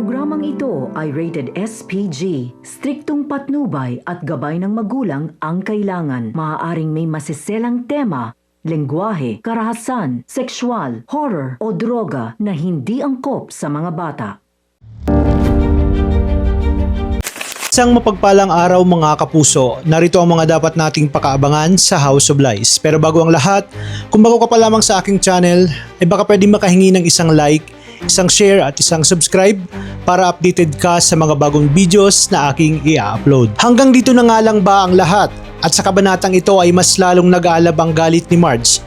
Programang ito ay rated SPG. Striktong patnubay at gabay ng magulang ang kailangan. Maaaring may masiselang tema, lengguwahe, karahasan, sexual, horror o droga na hindi angkop sa mga bata. Isang mapagpalang araw mga kapuso, narito ang mga dapat nating pakaabangan sa House of Lies. Pero bago ang lahat, kung bago ka pa lamang sa aking channel, ay baka pwede makahingi ng isang like, isang share at isang subscribe para updated ka sa mga bagong videos na aking i-upload. Hanggang dito na nga lang ba ang lahat? At sa kabanatang ito ay mas lalong nag-aalab ang galit ni Marge.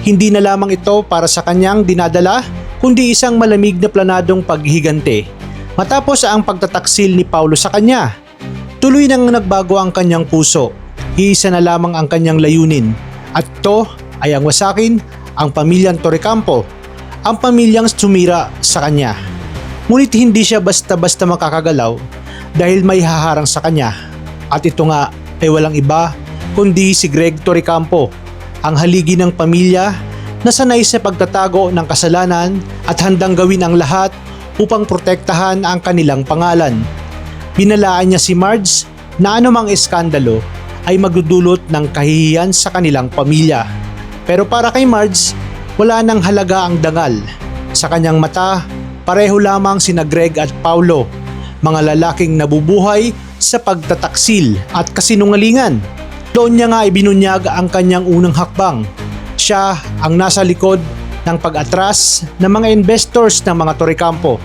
Hindi na lamang ito para sa kanyang dinadala, kundi isang malamig na planadong paghihigante. Matapos ang pagtataksil ni Paulo sa kanya, tuloy nang nagbago ang kanyang puso. Iisa na lamang ang kanyang layunin. At ito ay ang wasakin ang pamilyang Torrecampo, ang pamilyang sumira sa kanya. Ngunit hindi siya basta-basta makakagalaw dahil may haharang sa kanya. At ito nga ay walang iba kundi si Greg Torrecampo, ang haligi ng pamilya na sanay sa pagtatago ng kasalanan at handang gawin ang lahat upang protektahan ang kanilang pangalan. Binalaan niya si Marge na anumang eskandalo ay magdudulot ng kahihiyan sa kanilang pamilya. Pero para kay Marge, wala nang halaga ang dangal. Sa kanyang mata, pareho lamang sina Greg at Paulo, mga lalaking nabubuhay sa pagtataksil at kasinungalingan. Doon niya nga ibinunyag ang kanyang unang hakbang. Siya ang nasa likod ng pag-atras ng mga investors ng mga Torrecampo.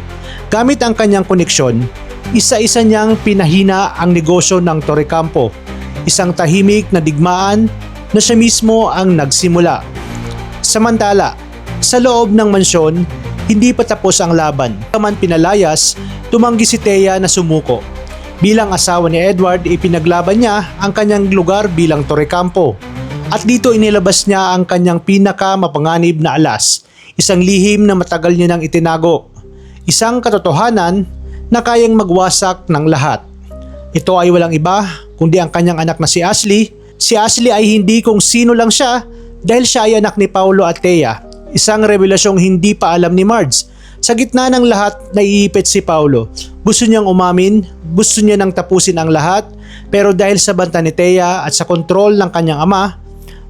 Gamit ang kanyang koneksyon, isa-isa niyang pinahina ang negosyo ng Torrecampo. Isang tahimik na digmaan na siya mismo ang nagsimula. Samantala, sa loob ng mansyon, hindi pa tapos ang laban. Kaman pinalayas, tumanggi si Thea na sumuko. Bilang asawa ni Edward, ipinaglaban niya ang kanyang lugar bilang Torrecampo. At dito inilabas niya ang kanyang pinaka-mapanganib na alas, isang lihim na matagal niya nang itinago. Isang katotohanan na kayang magwasak ng lahat. Ito ay walang iba kundi ang kanyang anak na si Ashley. Si Ashley ay hindi kung sino lang siya dahil siya ay anak ni Paulo at Thea. Isang revelasyong hindi pa alam ni Marge. Sa gitna ng lahat, naiipit si Paulo. Gusto niyang umamin, gusto niya nang tapusin ang lahat, pero dahil sa banta ni Thea at sa kontrol ng kanyang ama,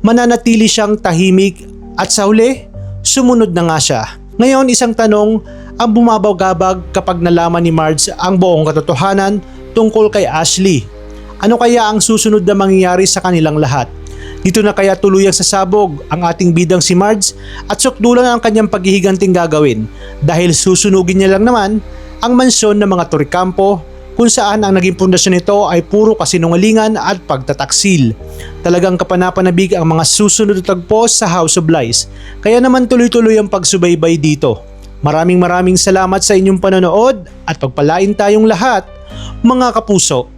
mananatili siyang tahimik at sa huli, sumunod na nga siya. Ngayon, isang tanong ang bumabagabag kapag nalaman ni Marge ang buong katotohanan tungkol kay Ashley. Ano kaya ang susunod na mangyayari sa kanilang lahat? Dito na kaya tuluyang sasabog ang ating bidang si Marge at sukdulan ang kanyang paghihiganting gagawin dahil susunugin niya lang naman ang mansyon ng mga Torrecampo kung saan ang naging pundasyon nito ay puro kasinungalingan at pagtataksil. Talagang kapanapanabig ang mga susunod na tagpo sa House of Lies. Kaya naman tuloy-tuloy ang pagsubaybay dito. Maraming salamat sa inyong panonood at pagpalain tayong lahat, mga kapuso.